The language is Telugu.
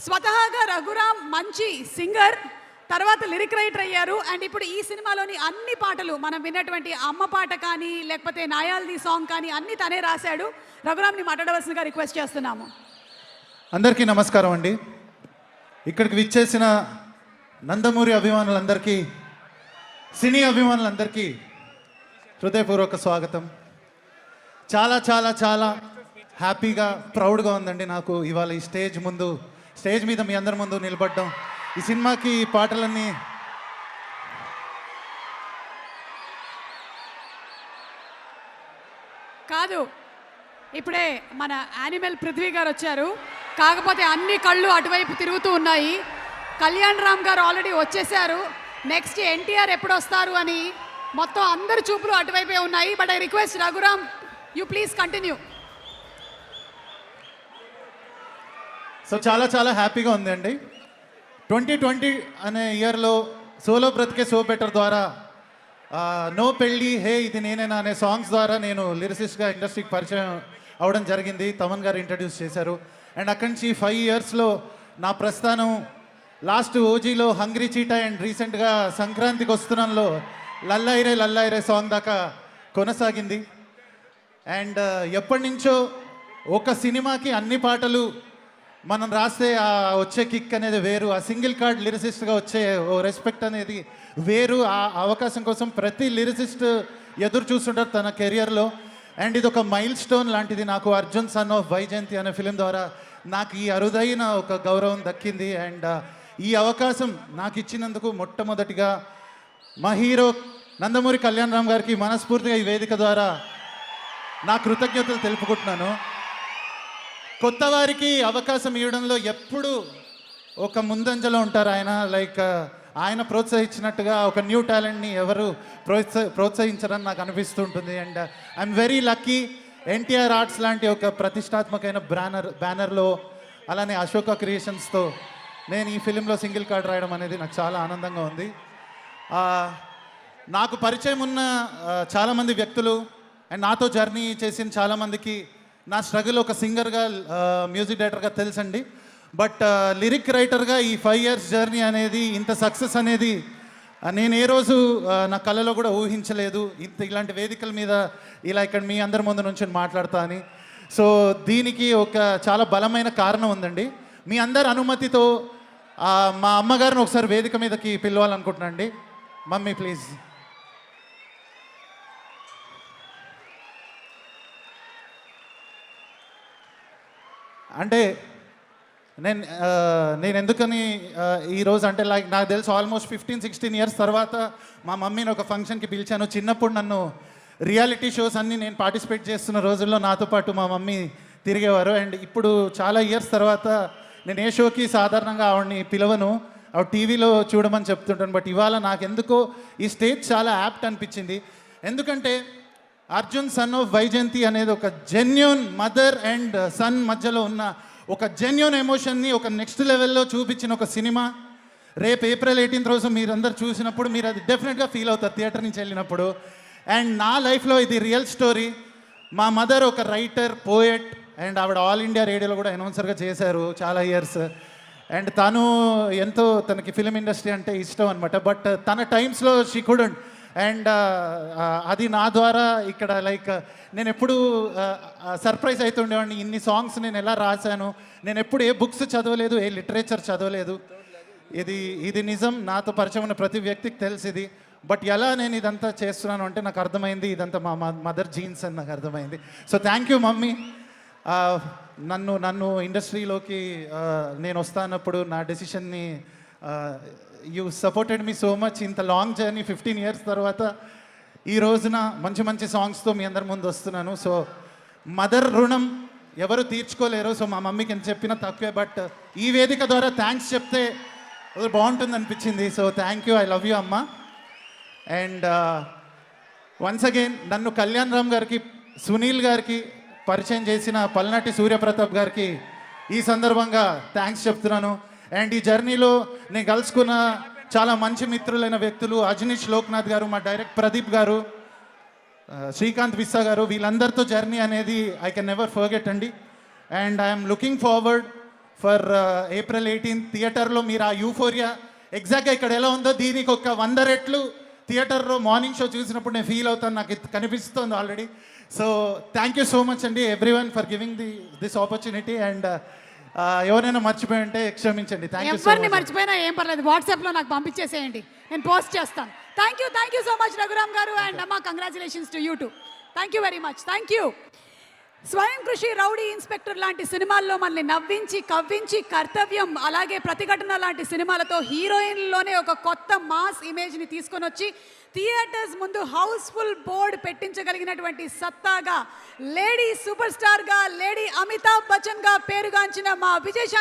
స్వతహాగా రఘురామ్ మంచి సింగర్, తర్వాత లిరిక్ రైటర్ అయ్యారు. అండ్ ఇప్పుడు ఈ సినిమాలోని అన్ని పాటలు మనం విన్నటువంటి అమ్మ పాట కానీ లేకపోతే నాయాల్ది సాంగ్ కానీ అన్ని తనే రాశాడు. రఘురామ్ని మాట్లాడవలసిందిగా రిక్వెస్ట్ చేస్తున్నాము. అందరికీ నమస్కారం అండి. ఇక్కడికి విచ్చేసిన నందమూరి అభిమానులందరికీ, సినీ అభిమానులందరికీ హృదయపూర్వక స్వాగతం. చాలా చాలా చాలా హ్యాపీగా, ప్రౌడ్గా ఉందండి నాకు ఇవాళ ఈ స్టేజ్ మీద మీ అందరి ముందు నిలబడ్డం. ఈ సినిమాకి ఈ పాటలన్నీ కాదు, ఇప్పుడే మన యానిమల్ పృథ్వీ గారు వచ్చారు. కాకపోతే అన్ని కళ్ళు అటువైపు తిరుగుతూ ఉన్నాయి. కళ్యాణ్ రామ్ గారు ఆల్రెడీ వచ్చేసారు. నెక్స్ట్ ఎన్టీఆర్ ఎప్పుడు వస్తారు అని మొత్తం అందరి చూపులు అటువైపే ఉన్నాయి. But I request Raghuram, you please continue. So చాలా చాలా హ్యాపీగా ఉంది అండి. 2020 అనే ఇయర్లో సోలో బ్రతికే సో బెటర్ ద్వారా నో పెళ్ళి హే ఇది నేనేనా అనే సాంగ్స్ ద్వారా నేను లిరిసిస్ట్గా ఇండస్ట్రీకి పరిచయం అవడం జరిగింది. తమన్ గారు ఇంట్రడ్యూస్ చేశారు. అండ్ అక్కడి నుంచి 5 ఇయర్స్లో నా ప్రస్థానం లాస్ట్ ఓజీలో హంగ్రీ చీటా అండ్ రీసెంట్గా సంక్రాంతికి వస్తున్నాంలో లల్లాయిరే సాంగ్ దాకా కొనసాగింది. అండ్ ఎప్పటి నుంచో ఒక సినిమాకి అన్ని పాటలు మనం రాస్తే ఆ వచ్చే కిక్ అనేది వేరు, ఆ సింగిల్ కార్డ్ లిరిసిస్ట్గా వచ్చే ఓ రెస్పెక్ట్ అనేది వేరు. ఆ అవకాశం కోసం ప్రతి లిరిసిస్ట్ ఎదురు చూస్తుంటారు తన కెరియర్లో. అండ్ ఇది ఒక మైల్ స్టోన్ లాంటిది. నాకు అర్జున్ సన్ ఆఫ్ వైజయంతి అనే ఫిలిం ద్వారా నాకు ఈ అరుదైన ఒక గౌరవం దక్కింది. అండ్ ఈ అవకాశం నాకు ఇచ్చినందుకు మొట్టమొదటిగా మా హీరో నందమూరి కళ్యాణ్ రామ్ గారికి మనస్ఫూర్తిగా ఈ వేదిక ద్వారా నా కృతజ్ఞతలు తెలుపుకుంటున్నాను. కొత్త వారికి అవకాశం ఇవ్వడంలో ఎప్పుడు ఒక ముందంజలో ఉంటారు ఆయన. లైక్ ఆయన ప్రోత్సహించినట్టుగా ఒక న్యూ టాలెంట్ని ఎవరు ప్రోత్సహించరని నాకు అనిపిస్తుంటుంది. And I'm very lucky NTR arts లాంటి ఒక ప్రతిష్టాత్మకమైన బ్యానర్లో, అలానే అశోక క్రియేషన్స్తో నేను ఈ ఫిలింలో సింగిల్ కార్డ్ రాయడం అనేది నాకు చాలా ఆనందంగా ఉంది. నాకు పరిచయం ఉన్న చాలామంది వ్యక్తులు అండ్ నాతో జర్నీ చేసిన చాలామందికి నా స్ట్రగుల్ ఒక సింగర్గా, మ్యూజిక్ డైరెక్టర్గా తెలుసండి. బట్ లిరిక్ రైటర్గా ఈ 5 ఇయర్స్ జర్నీ అనేది, ఇంత సక్సెస్ అనేది నేను ఏ రోజు నా కళలో కూడా ఊహించలేదు. ఇలాంటి వేదికల మీద ఇలా ఇక్కడ మీ అందరి ముందు నుంచి మాట్లాడతా అని. సో దీనికి ఒక చాలా బలమైన కారణం ఉందండి. మీ అందరి అనుమతితో మా అమ్మగారిని ఒకసారి వేదిక మీదకి పిలవాలనుకుంటున్నాను అండి. Mummy please. అంటే నేను ఎందుకని ఈరోజు అంటే లైక్ నాకు తెలుసు ఆల్మోస్ట్ 15-16 ఇయర్స్ తర్వాత మా మమ్మీని ఒక ఫంక్షన్కి పిలిచాను. చిన్నప్పుడు నన్ను రియాలిటీ షోస్ అన్నీ నేను పార్టిసిపేట్ చేస్తున్న రోజుల్లో నాతో పాటు మా మమ్మీ తిరిగేవారు. అండ్ ఇప్పుడు చాలా ఇయర్స్ తర్వాత నేను ఏ షోకి సాధారణంగా ఆవిడని పిలవను, ఆవిడ టీవీలో చూడమని చెప్తుంటాను. బట్ ఇవాళ నాకు ఎందుకో ఈ స్టేజ్ చాలా యాప్ట్ అనిపించింది. ఎందుకంటే అర్జున్ సన్ ఆఫ్ వైజయంతి అనేది ఒక జెన్యూన్ మదర్ అండ్ సన్ మధ్యలో ఉన్న ఒక జెన్యూన్ ఎమోషన్ని ఒక నెక్స్ట్ లెవెల్లో చూపించిన ఒక సినిమా. రేపు April 18 రోజు మీరందరూ చూసినప్పుడు మీరు అది డెఫినెట్గా ఫీల్ అవుతారు థియేటర్ నుంచి వెళ్ళినప్పుడు. అండ్ నా లైఫ్లో ఇది రియల్ స్టోరీ. మా మదర్ ఒక రైటర్, పోయెట్ అండ్ ఆవిడ ఆల్ ఇండియా రేడియోలో కూడా అనౌన్సర్గా చేశారు చాలా ఇయర్స్. అండ్ తను ఎంతో, తనకి ఫిలిం ఇండస్ట్రీ అంటే ఇష్టం అనమాట. బట్ తన టైమ్స్లో షీ కుడెంట్. అండ్ అది నా ద్వారా ఇక్కడ లైక్ నేను ఎప్పుడు సర్ప్రైజ్ అవుతుండేవాడిని. ఇన్ని సాంగ్స్ నేను ఎలా రాశాను, నేను ఎప్పుడు ఏ బుక్స్ చదవలేదు, ఏ లిటరేచర్ చదవలేదు. ఇది నిజం. నాతో పరిచయం ఉన్న ప్రతి వ్యక్తికి తెలుసు ఇది. బట్ ఎలా నేను ఇదంతా చేస్తున్నాను అంటే నాకు అర్థమైంది ఇదంతా మా మదర్ జీన్స్ అని నాకు అర్థమైంది. So thank you mummy. నన్ను ఇండస్ట్రీలోకి నేను వస్తానప్పుడు నా డెసిషన్ని you supported me so much. ఇంత లాంగ్ జర్నీ 15 ఇయర్స్ తర్వాత ఈ రోజున మంచి మంచి సాంగ్స్తో మీ అందరి ముందు వస్తున్నాను. సో మదర్ రుణం ఎవరు తీర్చుకోలేరు. సో మా మమ్మీకి ఎంత చెప్పినా తక్కువే. బట్ ఈ వేదిక ద్వారా థ్యాంక్స్ చెప్తే బాగుంటుంది అనిపించింది. So thank you, I love you అమ్మ. అండ్ వన్స్ అగైన్ నన్ను కళ్యాణ్ రామ్ గారికి, సునీల్ గారికి పరిచయం చేసిన పల్నాటి సూర్యప్రతాప్ గారికి ఈ సందర్భంగా థ్యాంక్స్ చెప్తున్నాను. అండ్ ఈ జర్నీలో నేను కలుసుకున్న చాలా మంచి మిత్రులైన వ్యక్తులు అజనీష్ లోక్నాథ్ గారు, మా డైరెక్ట్ ప్రదీప్ గారు, శ్రీకాంత్ విస్సా గారు, వీళ్ళందరితో జర్నీ అనేది ఐ కెన్ నెవర్ ఫర్గెట్ అండి. And I'm looking forward for April 18 థియేటర్లో మీరు ఆ యూఫోరియా ఎగ్జాక్ట్గా ఇక్కడ ఎలా ఉందో దీనికి ఒక 100 రెట్లు థియేటర్లో మార్నింగ్ షో చూసినప్పుడు నేను ఫీల్ అవుతాను, నాకు ఇది కనిపిస్తుంది already. So thank you so much అండి everyone for giving this opportunity. And ఎవరైనా మర్చిపోయి ఉంటే క్షమించండి. థ్యాంక్ యూ సో ఎవరిని మచ్. మర్చిపోయినా ఏం పర్లేదు, వాట్సాప్లో నాకు పంపించేసేయండి, నేను పోస్ట్ చేస్తాను. Thank you so much Raghuram గారు అండ్ అమ్మ, congratulations to you too. Thank you very much. Thank you. Swayam Krushi, rowdy inspector లాంటి సినిమాల్లో మనల్ని నవ్వించి కవ్వించి, కర్తవ్యం అలాగే ప్రతిఘటన లాంటి సినిమాలతో హీరోయిన్లోనే ఒక కొత్త మాస్ ఇమేజ్ని తీసుకొని వచ్చి థియేటర్స్ ముందు హౌస్ఫుల్ బోర్డ్ పెట్టించగలిగినటువంటి సత్తాగా, లేడీ సూపర్ స్టార్గా, లేడీ అమితాబ్ బచ్చన్గా పేరుగాంచిన మా విజయశాంతి